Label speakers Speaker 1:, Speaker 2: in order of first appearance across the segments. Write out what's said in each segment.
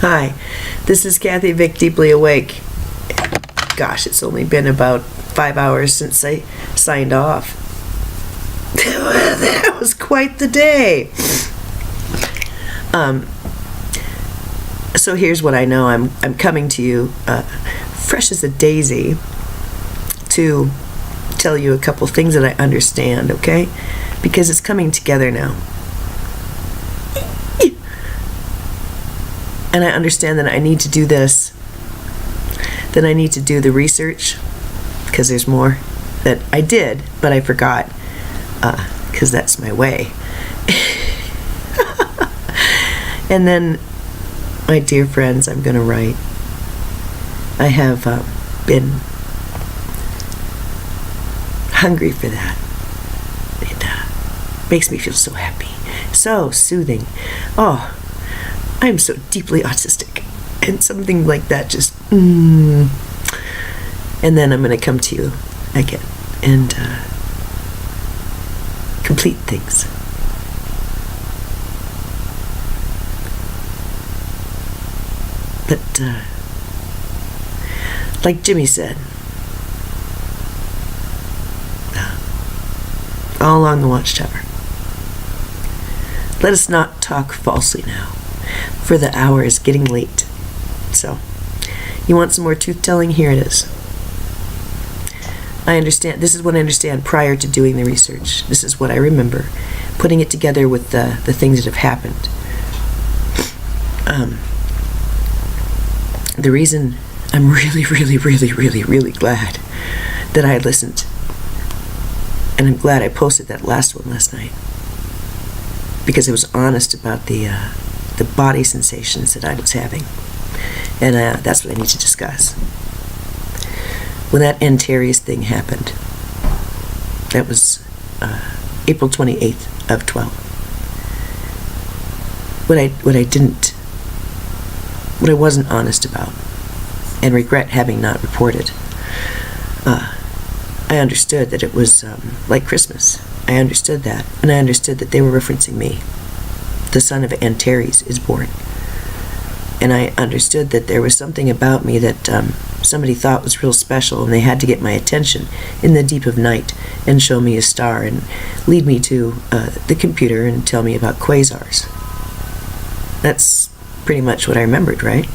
Speaker 1: Hi, this is Kathy Vick, Deeply Awake. Gosh, it's only been about 5 hours since I signed off. That was quite the day. So here's what I know. I'm coming to you fresh as a daisy to tell you a couple things that I understand, okay? Because it's coming together now. And I understand that I need to do this. Then I need to do the research, because there's more that I did, but I forgot, because that's my way. And then, my dear friends, I'm going to write. I have been hungry for that. It makes me feel so happy, so soothing. Oh, I'm so deeply autistic, and something like that just and then I'm going to come to you again and complete things. But like Jimmy said, all along the watchtower, let us not talk falsely now, for the hour is getting late. So, you want some more truth-telling? Here it is. I understand. This is what I understand prior to doing the research. This is what I remember, putting it together with the things that have happened. The reason I'm really, really, really, really, really glad that I listened, and I'm glad I posted that last one last night, because it was honest about the body sensations that I was having. And that's what I need to discuss. When that Antares thing happened, that was April 28th of 12. What I wasn't honest about, and regret having not reported, I understood that it was like Christmas. I understood that, and I understood that they were referencing me. The son of Antares is born. And I understood that there was something about me that somebody thought was real special, and they had to get my attention in the deep of night and show me a star and lead me to the computer and tell me about quasars. That's pretty much what I remembered, right?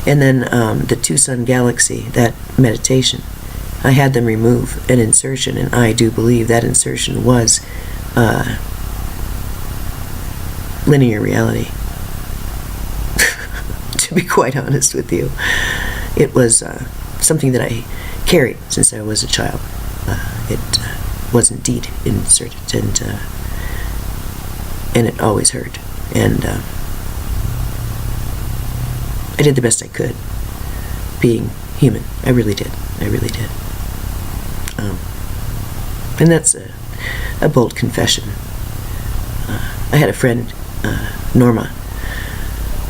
Speaker 1: And then the two-sun galaxy, that meditation, I had them remove an insertion, and I do believe that insertion was linear reality. To be quite honest with you, it was something that I carried since I was a child. It was indeed inserted, and it always hurt. And I did the best I could, being human. I really did. I really did. And that's a bold confession. I had a friend, Norma.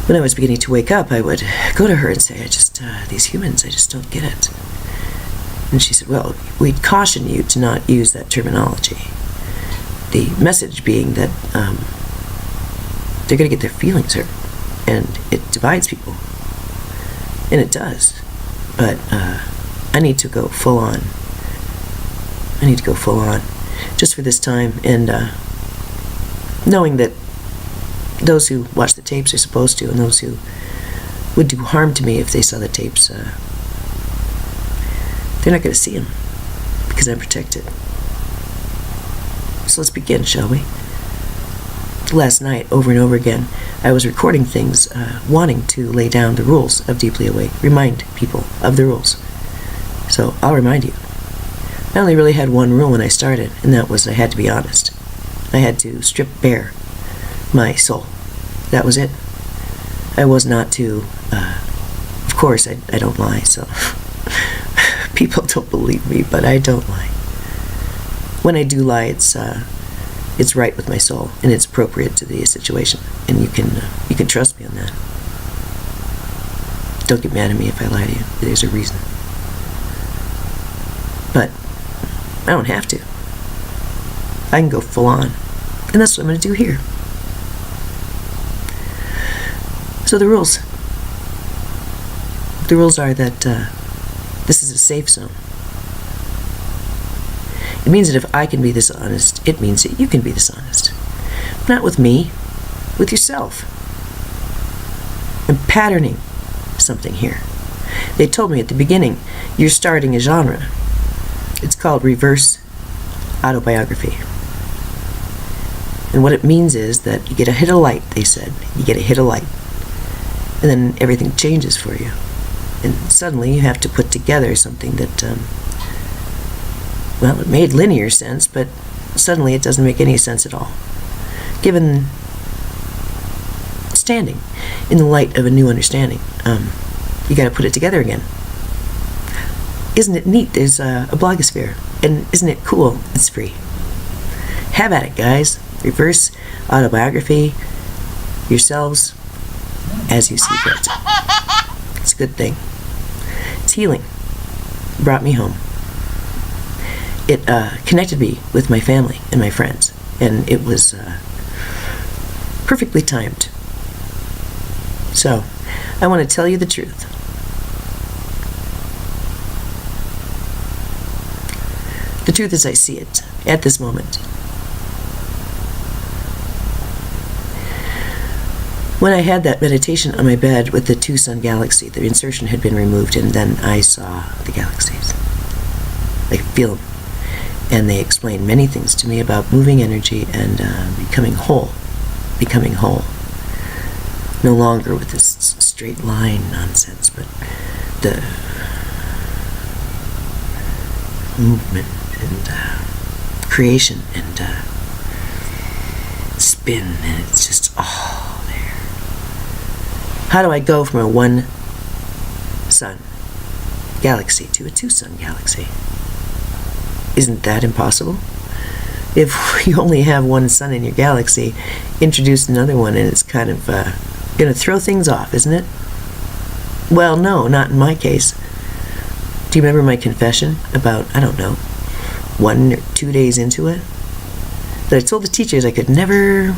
Speaker 1: When I was beginning to wake up, I would go to her and say, these humans, I just don't get it. And she said, well, we'd caution you to not use that terminology. The message being that they're going to get their feelings hurt, and it divides people. And it does. But I need to go full on. I need to go full on, just for this time, and knowing that those who watch the tapes are supposed to, and those who would do harm to me if they saw the tapes, they're not going to see them, because I'm protected. So let's begin, shall we? Last night, over and over again, I was recording things, wanting to lay down the rules of Deeply Awake, remind people of the rules. So I'll remind you. I only really had one rule when I started, and that was I had to be honest. I had to strip bare my soul. That was it. I was not to, of course, I don't lie, so people don't believe me, but I don't lie. When I do lie, it's right with my soul, and it's appropriate to the situation, and you can trust me on that. Don't get mad at me if I lie to you. There's a reason. But I don't have to. I can go full on, and that's what I'm going to do here. So the rules are that this is a safe zone. It means that if I can be this honest, it means that you can be this honest. Not with me, with yourself. I'm patterning something here. They told me at the beginning, you're starting a genre. It's called reverse autobiography. And what it means is that you get a hit of light, they said. You get a hit of light. And then everything changes for you. And suddenly you have to put together something that, well, it made linear sense, but suddenly it doesn't make any sense at all. Given standing in the light of a new understanding, you got to put it together again. Isn't it neat? There's a blogosphere, and isn't it cool? It's free. Have at it, guys. Reverse autobiography, yourselves as you see fit. It's a good thing. It's healing. It brought me home. It connected me with my family and my friends, and it was perfectly timed. So, I want to tell you the truth. The truth as I see it at this moment. When I had that meditation on my bed with the two-sun galaxy, the insertion had been removed, and then I saw the galaxies. I could feel them. And they explained many things to me about moving energy and becoming whole. Becoming whole. No longer with this straight line nonsense, but the movement and creation and spin, and it's just all there. How do I go from a one-sun galaxy to a two-sun galaxy? Isn't that impossible? If you only have one sun in your galaxy, introduce another one and it's kind of going to throw things off, isn't it? Well, no, not in my case. Do you remember my confession about, 1 or 2 days into it? That I told the teachers I could never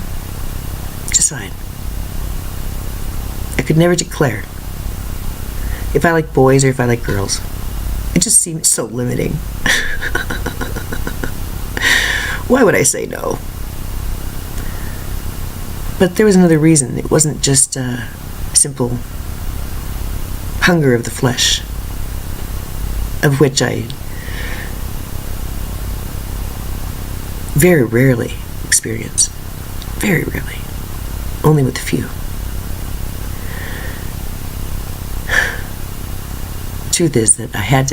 Speaker 1: decide. I could never declare if I like boys or if I like girls. It just seemed so limiting. Why would I say no? But there was another reason. It wasn't just a simple hunger of the flesh, of which I very rarely experience. Very rarely. Only with a few. The truth is that I had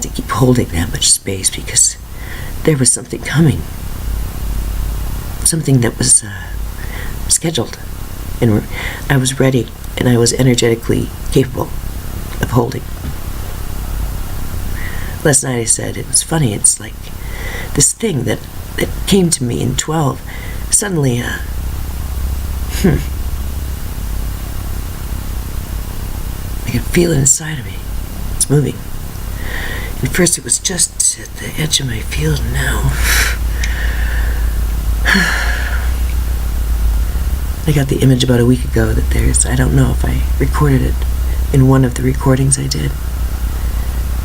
Speaker 1: to keep holding that much space because there was something coming. Something that was scheduled. And I was ready, and I was energetically capable of holding. Last night I said, it was funny, it's like this thing that came to me in 12, suddenly, I could feel it inside of me. It's moving. And first it was just at the edge of my field, and now I got the image about a week ago that there's, I don't know if I recorded it in one of the recordings I did.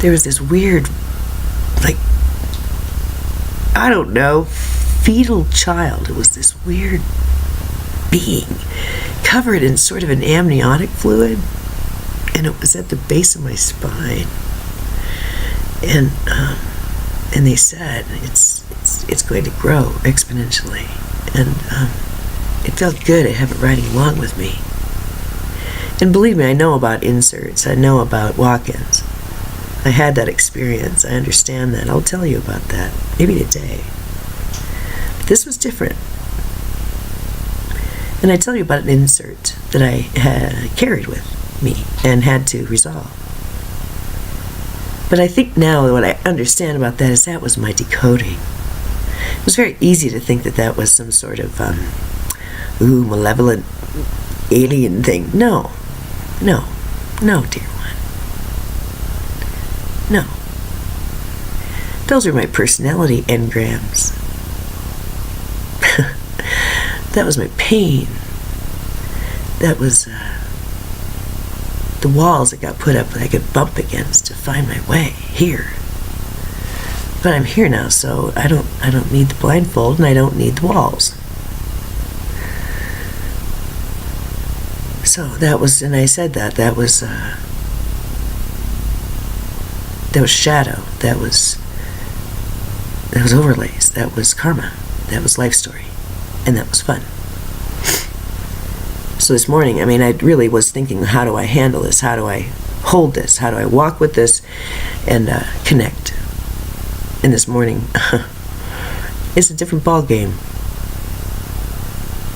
Speaker 1: There was this weird, fetal child. It was this weird being covered in sort of an amniotic fluid, and it was at the base of my spine. And they said it's going to grow exponentially, and it felt good to have it riding along with me. And believe me, I know about inserts. I know about walk-ins. I had that experience. I understand that. I'll tell you about that maybe today. But this was different. And I tell you about an insert that I had carried with me and had to resolve. But I think now what I understand about that is that was my decoding. It was very easy to think that that was some sort of malevolent alien thing. No, dear one. No. Those are my personality engrams. That was my pain. the walls that got put up that I could bump against to find my way here. But I'm here now, so I don't need the blindfold, and I don't need the walls. So that was, and I said that was shadow, that was overlays, that was karma, that was life story, and that was fun. So this morning, I really was thinking, how do I handle this? How do I hold this? How do I walk with this and connect? And this morning, it's a different ball game,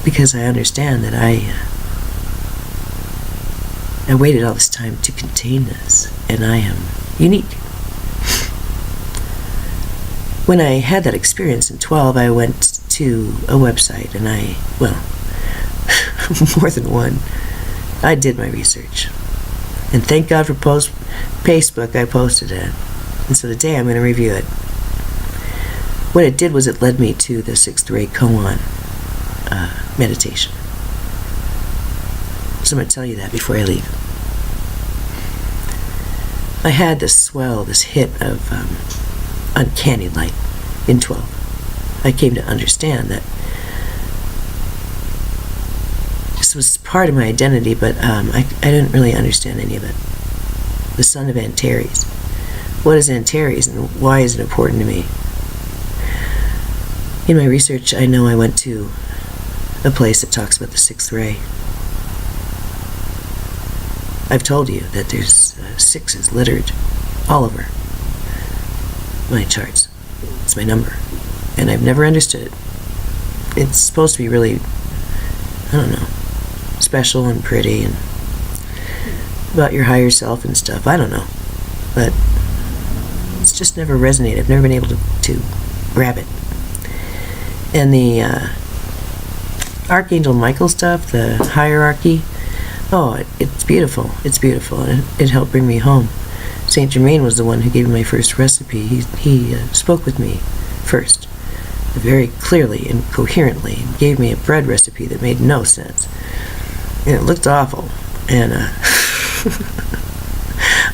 Speaker 1: because I understand that I waited all this time to contain this, and I am unique. When I had that experience in 12, I went to a website, and more than one. I did my research. And thank God for Facebook, I posted it. And so today I'm going to review it. What it did was it led me to the 6th Ray koan meditation. So I'm going to tell you that before I leave. I had this hit of uncanny light in 12. I came to understand that this was part of my identity, but I didn't really understand any of it. The son of Antares. What is Antares, and why is it important to me? In my research, I know I went to a place that talks about the 6th ray. I've told you that there's 6s littered all over my charts. It's my number, and I've never understood it. It's supposed to be really, special and pretty and about your higher self and stuff. I don't know, but it's just never resonated. I've never been able to grab it. And the Archangel Michael stuff, the hierarchy, it's beautiful. It's beautiful, and it helped bring me home. Saint Germain was the one who gave me my first recipe. He spoke with me first, very clearly and coherently, and gave me a bread recipe that made no sense. And it looked awful, and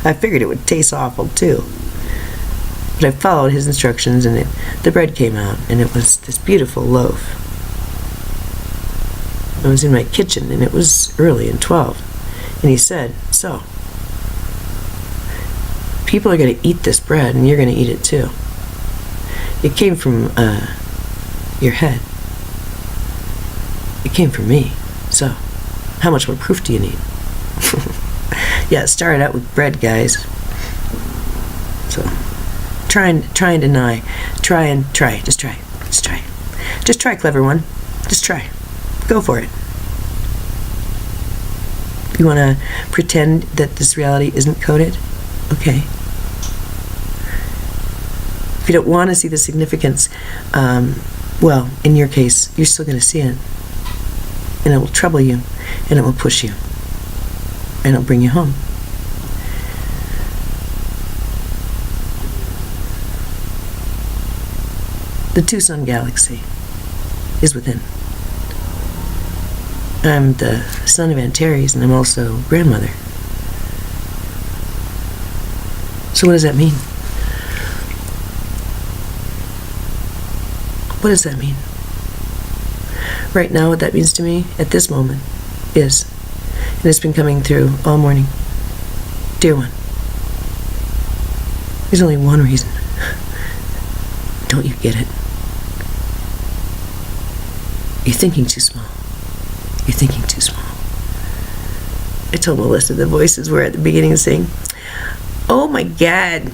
Speaker 1: I figured it would taste awful too. But I followed his instructions, and the bread came out, and it was this beautiful loaf. I was in my kitchen, and it was early in 12, and he said, so, people are going to eat this bread, and you're going to eat it too. It came from your head. It came from me. So, how much more proof do you need? Yeah, it started out with bread, guys. So, try and deny. Just try, clever one. Just try. Go for it. You want to pretend that this reality isn't coded? Okay. If you don't want to see the significance, in your case, you're still going to see it. And it will trouble you, and it will push you, and it'll bring you home. The two-sun galaxy is within. I'm the son of Antares, and I'm also grandmother. So what does that mean? What does that mean? Right now, what that means to me, at this moment, is, and it's been coming through all morning, dear one, there's only one reason. Don't you get it? You're thinking too small. You're thinking too small. I told Melissa the voices were at the beginning saying, oh my God,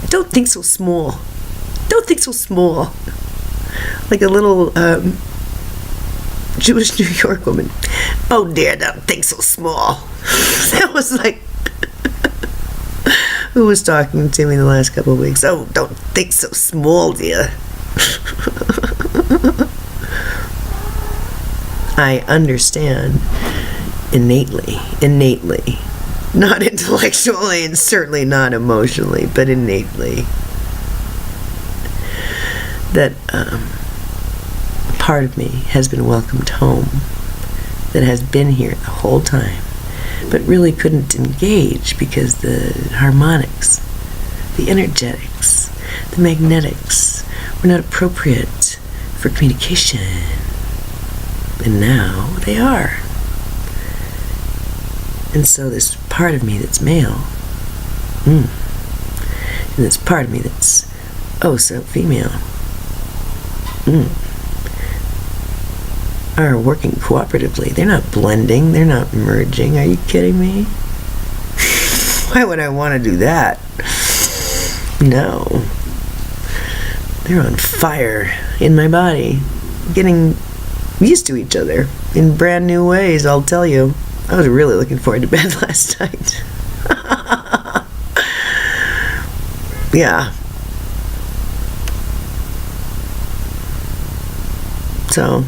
Speaker 1: don't think so small. Don't think so small. Like a little Jewish New York woman. Oh dear, don't think so small. That was like, who was talking to me the last couple of weeks? Oh, don't think so small, dear. I understand innately, not intellectually and certainly not emotionally, but innately, that part of me has been welcomed home that has been here the whole time, but really couldn't engage because the harmonics, the energetics, the magnetics were not appropriate for communication. And now they are. And so this part of me that's male, and this part of me that's so female, are working cooperatively. They're not blending, they're not merging. Are you kidding me? Why would I want to do that? No. They're on fire in my body, getting used to each other in brand new ways, I'll tell you. I was really looking forward to bed last night. Yeah. So,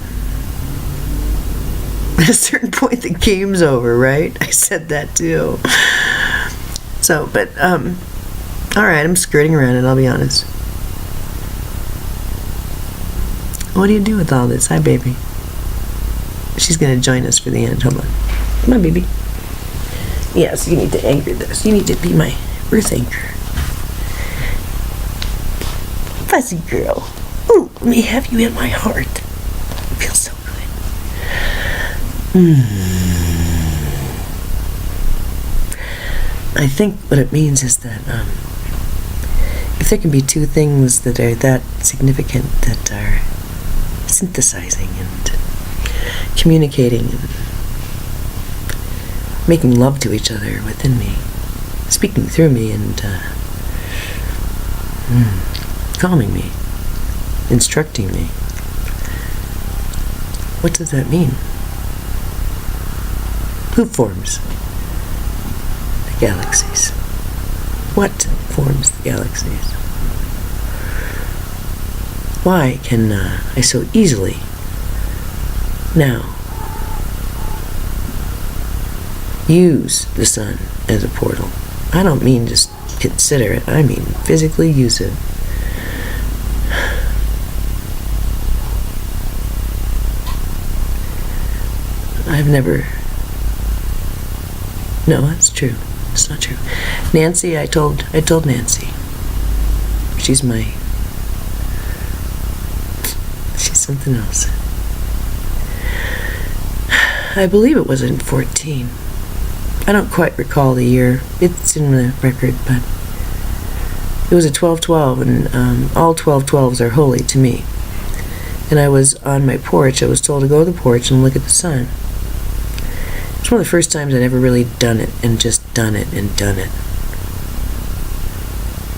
Speaker 1: at a certain point, the game's over, right? I said that too. So, but, alright, I'm skirting around it, I'll be honest. What do you do with all this? Hi, baby. She's going to join us for the end. Hold on. Come on, baby. Yes, you need to anchor this. You need to be my earth anchor. Fuzzy girl. Ooh, let me have you in my heart. It feels so good. I think what it means is that if there can be two things that are that significant, that are synthesizing and communicating and making love to each other within me, speaking through me and calming me, instructing me. What does that mean? Who forms the galaxies? What forms the galaxies? Why can I so easily now use the sun as a portal? I don't mean just consider it, I mean physically use it. I've never... No, that's true. It's not true. Nancy, I told Nancy. She's something else. I believe it was in 14. I don't quite recall the year. It's in the record, but it was a 12/12, and all 12/12s are holy to me. And I was on my porch. I was told to go to the porch and look at the sun. It's one of the first times I'd ever really done it, and just done it and done it.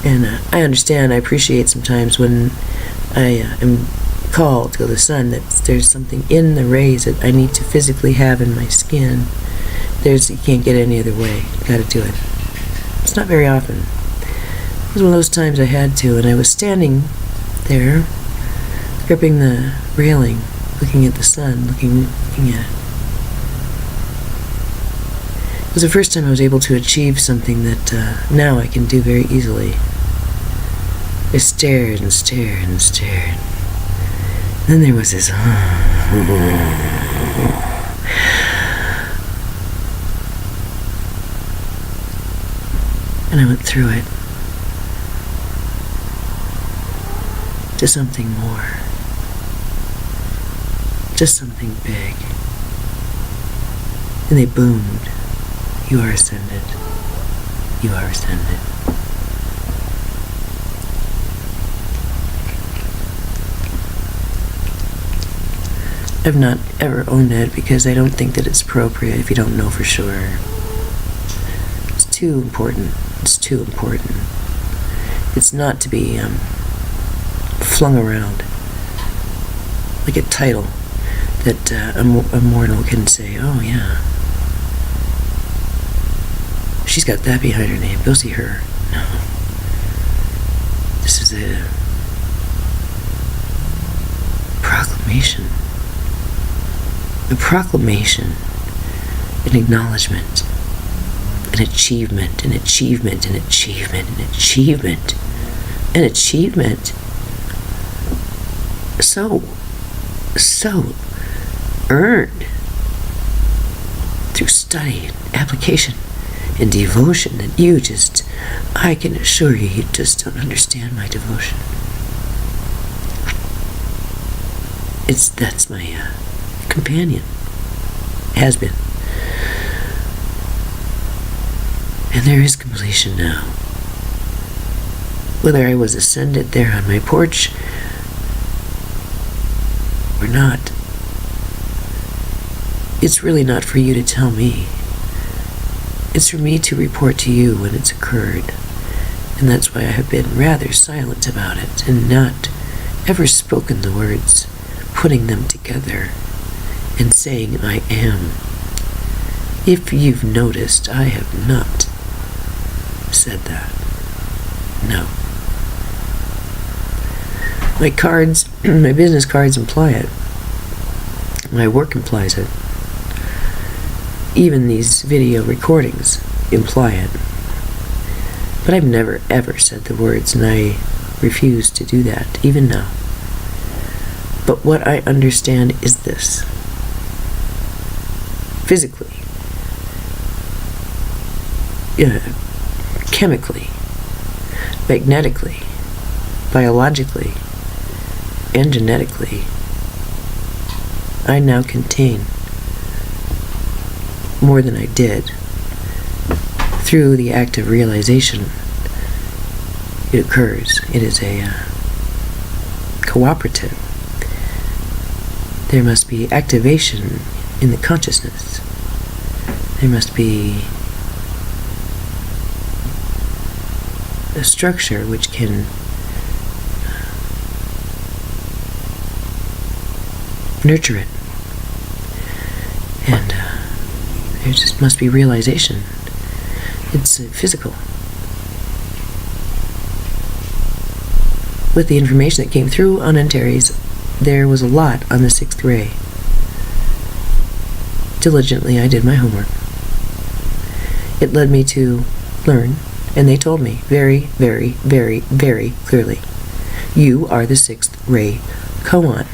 Speaker 1: And I understand, I appreciate sometimes when I am called to go to the sun, that there's something in the rays that I need to physically have in my skin. You can't get it any other way. You gotta do it. It's not very often. It was one of those times I had to, and I was standing there, gripping the railing, looking at the sun, looking at it. It was the first time I was able to achieve something that now I can do very easily. I stared and stared and stared. Then there was this... And I went through it to something more. Just something big. And they boomed. You are ascended. You are ascended. I've not ever owned it because I don't think that it's appropriate if you don't know for sure. It's too important. It's too important. It's not to be flung around like a title that a mortal can say, oh yeah, she's got that behind her name, go see her. No. This is a proclamation. A proclamation, an acknowledgement, an achievement, an achievement, an achievement, an achievement, an achievement. So earned. through study and application and devotion that I can assure you just don't understand my devotion. That's my companion. Has been. And there is completion now. Whether I was ascended there on my porch or not, it's really not for you to tell me. It's for me to report to you when it's occurred. And that's why I have been rather silent about it and not ever spoken the words, putting them together and saying I am. If you've noticed, I have not said that. No. My cards, my business cards imply it. My work implies it. Even these video recordings imply it. But I've never ever said the words, and I refuse to do that, even now. But what I understand is this. Physically, chemically, magnetically, biologically, and genetically, I now contain more than I did through the act of realization. It occurs. It is a cooperative. There must be activation in the consciousness. There must be a structure which can nurture it. And there just must be realization. It's physical. With the information that came through on Antares, there was a lot on the 6th ray. Diligently, I did my homework. It led me to learn, and they told me very, very, very, very clearly, you are the 6th ray koan.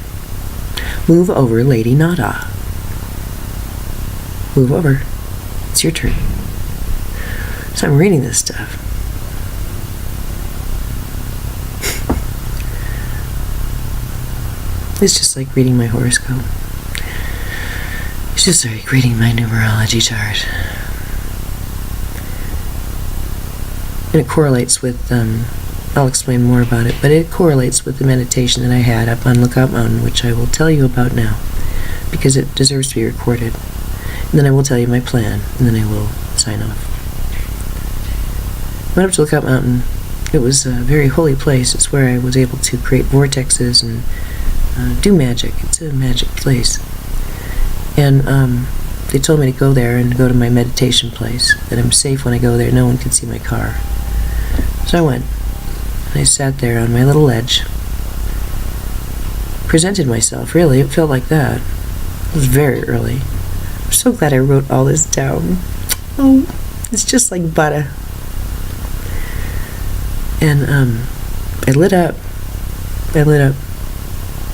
Speaker 1: Move over, Lady Nada. Move over. It's your turn. So I'm reading this stuff. It's just like reading my horoscope. It's just like reading my numerology chart. And it correlates with, I'll explain more about it, but it correlates with the meditation that I had up on Lookout Mountain, which I will tell you about now, because it deserves to be recorded. And then I will tell you my plan, and then I will sign off. I went up to Lookout Mountain. It was a very holy place. It's where I was able to create vortexes and do magic. It's a magic place. And they told me to go there and go to my meditation place, that I'm safe when I go there. No one can see my car. So I went. And I sat there on my little ledge. Presented myself, really. It felt like that. It was very early. I'm so glad I wrote all this down. Oh, it's just like butter. And I lit up.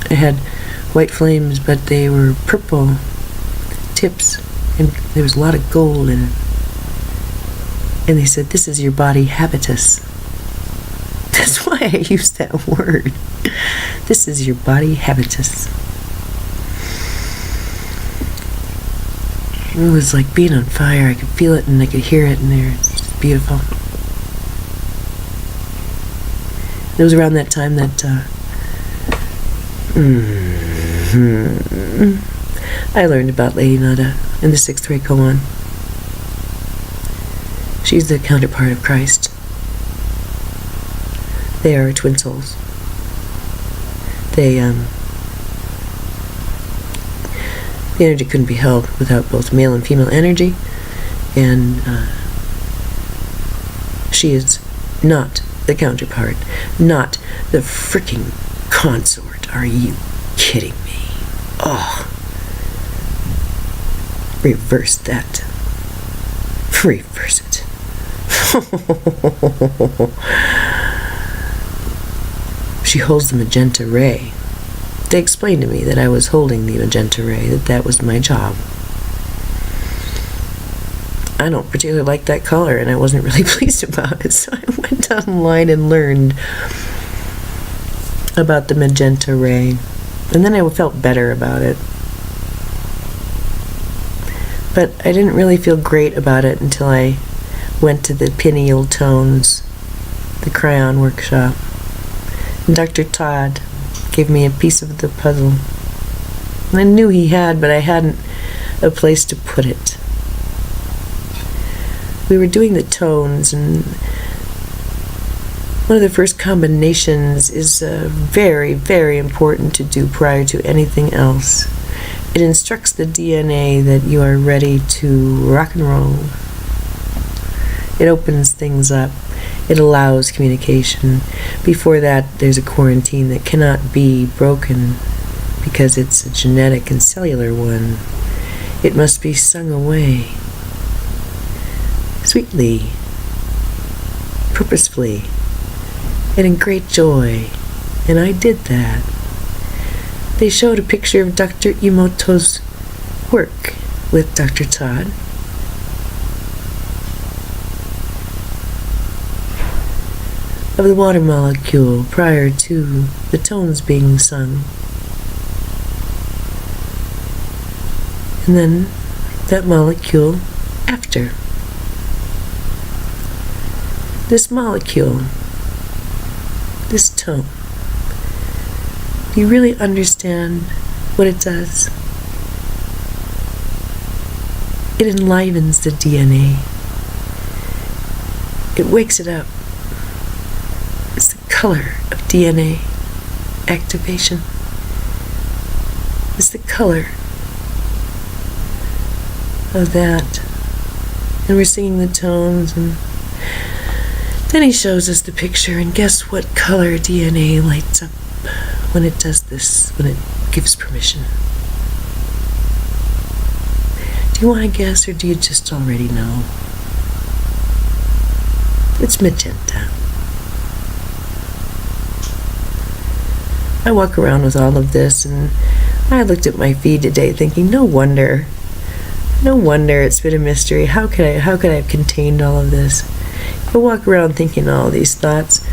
Speaker 1: I had white flames, but they were purple tips, and there was a lot of gold in it. And they said, this is your body habitus. That's why I used that word. This is your body habitus. It was like being on fire. I could feel it and I could hear it, and it's just beautiful. It was around that time that I learned about Lady Nada in the 6th ray koan. She's the counterpart of Christ. They are twin souls. The energy couldn't be held without both male and female energy, and she is not the counterpart, not the freaking consort. Are you kidding me? Oh. Reverse that. Reverse it. She holds the Magenta Ray. They explained to me that I was holding the Magenta Ray, that was my job. I don't particularly like that color, and I wasn't really pleased about it, so I went online and learned about the Magenta Ray, and then I felt better about it. But I didn't really feel great about it until I went to the Pineal Tones, the crayon workshop, and Dr. Todd gave me a piece of the puzzle. And I knew he had, but I hadn't a place to put it. We were doing the tones, and one of the first combinations is very, very important to do prior to anything else. It instructs the DNA that you are ready to rock and roll. It opens things up. It allows communication. Before that, there's a quarantine that cannot be broken because it's a genetic and cellular one. It must be sung away. Sweetly, purposefully, and in great joy. And I did that. They showed a picture of Dr. Emoto's work with Dr. Todd. Of the water molecule prior to the tones being sung. And then that molecule after. This molecule, this tone, do you really understand what it does? It enlivens the DNA. It wakes it up. It's the color of DNA activation. It's the color of that. And we're singing the tones, and then he shows us the picture, and guess what color DNA lights up when it does this, when it gives permission? Do you want to guess, or do you just already know? It's magenta. I walk around with all of this, and I looked at my feed today thinking, no wonder it's been a mystery. How could I have contained all of this? If I walk around thinking all these thoughts,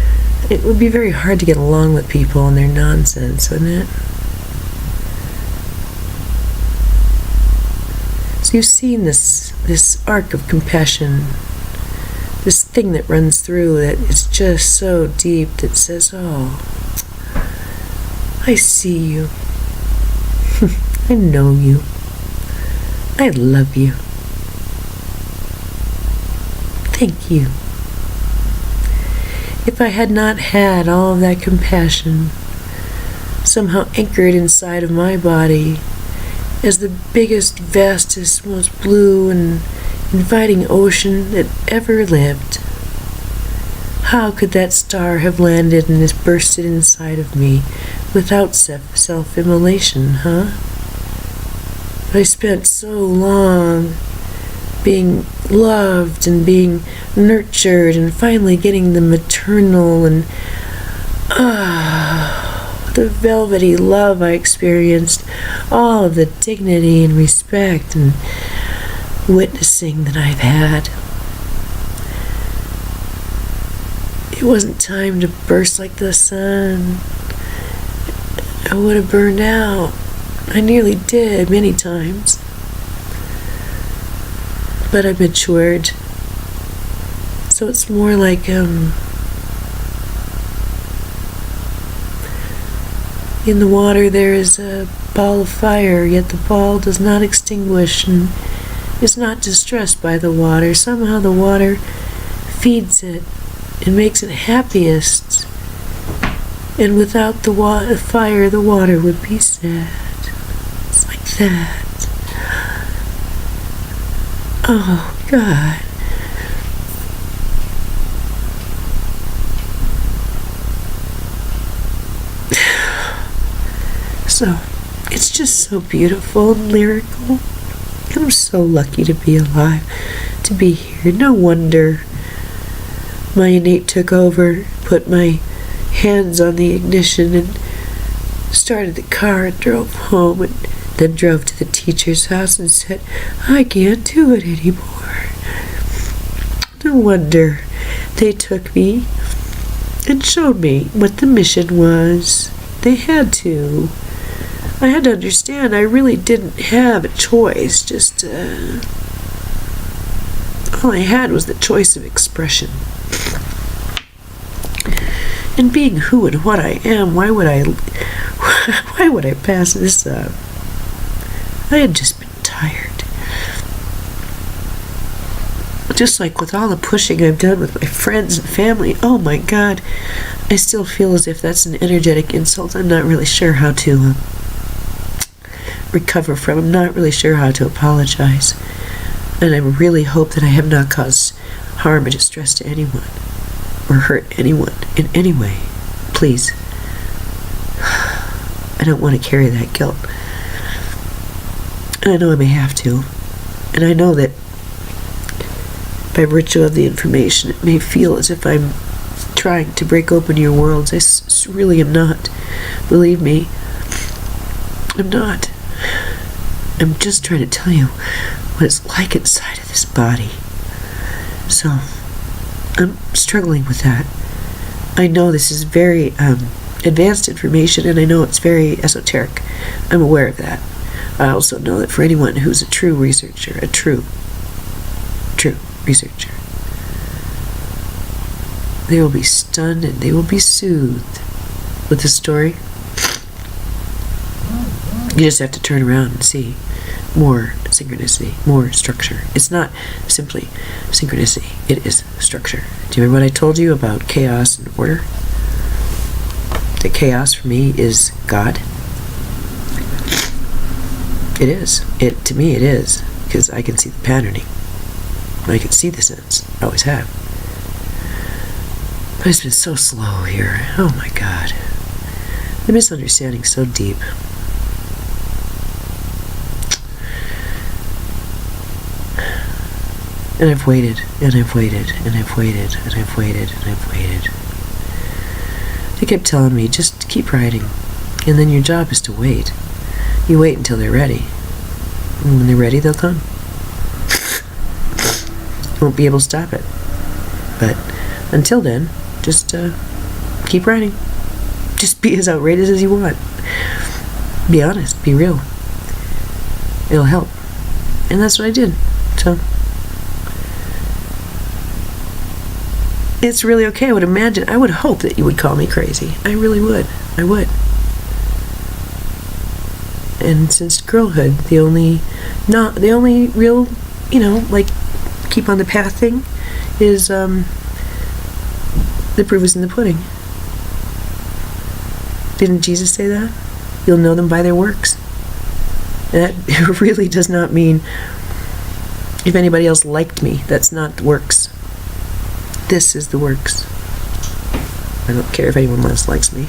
Speaker 1: it would be very hard to get along with people and their nonsense, wouldn't it? So you've seen this arc of compassion, this thing that runs through that is just so deep that says, oh, I see you. I know you. I love you. Thank you. If I had not had all of that compassion somehow anchored inside of my body as the biggest, vastest, most blue and inviting ocean that ever lived, how could that star have landed and has bursted inside of me without self-immolation, huh? But I spent so long being loved and being nurtured and finally getting the maternal and the velvety love I experienced, all of the dignity and respect and witnessing that I've had. It wasn't time to burst like the sun. I would have burned out. I nearly did many times. But I matured. So it's more like in the water there is a ball of fire, yet the ball does not extinguish and is not distressed by the water. Somehow the water feeds it and makes it happiest. And without the fire, the water would be sad. It's like that. Oh, God. So, it's just so beautiful and lyrical. I'm so lucky to be alive, to be here. No wonder my innate took over, put my hands on the ignition and started the car and drove home, and then drove to the teacher's house and said, I can't do it anymore. No wonder they took me and showed me what the mission was. They had to. I had to understand I really didn't have a choice. Just, all I had was the choice of expression. And being who and what I am, why would I pass this up? I had just been tired. Just like with all the pushing I've done with my friends and family, oh my God, I still feel as if that's an energetic insult. I'm not really sure how to recover from. I'm not really sure how to apologize. And I really hope that I have not caused harm or distress to anyone or hurt anyone in any way. Please. I don't want to carry that guilt. And I know I may have to. And I know that by virtue of the information, it may feel as if I'm trying to break open your worlds. I really am not. Believe me, I'm not. I'm just trying to tell you what it's like inside of this body. So, I'm struggling with that. I know this is very advanced information, and I know it's very esoteric. I'm aware of that. I also know that for anyone who's a true researcher, a true researcher, they will be stunned and they will be soothed with the story. You just have to turn around and see more synchronicity, more structure. It's not simply synchronicity, it is structure. Do you remember what I told you about chaos and order? That chaos for me is God. It is. To me it is, because I can see the patterning. I can see the sense. I always have. But it's been so slow here. Oh my God. The misunderstanding's so deep. And I've waited, and I've waited, and I've waited, and I've waited, and I've waited. They kept telling me, just keep writing. And then your job is to wait. You wait until they're ready. And when they're ready, they'll come. You won't be able to stop it. But until then, just keep writing. Just be as outrageous as you want. Be honest. Be real. It'll help. And that's what I did. So it's really okay. I would hope that you would call me crazy. I really would. I would. And since girlhood, the only real, like keep on the path thing is the proof is in the pudding. Didn't Jesus say that? You'll know them by their works. And that really does not mean if anybody else liked me. That's not works. This is the works. I don't care if anyone else likes me.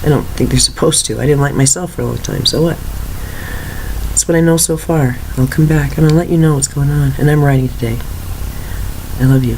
Speaker 1: I don't think they're supposed to. I didn't like myself for a long time, so what? That's what I know so far. I'll come back and I'll let you know what's going on. And I'm writing today. I love you.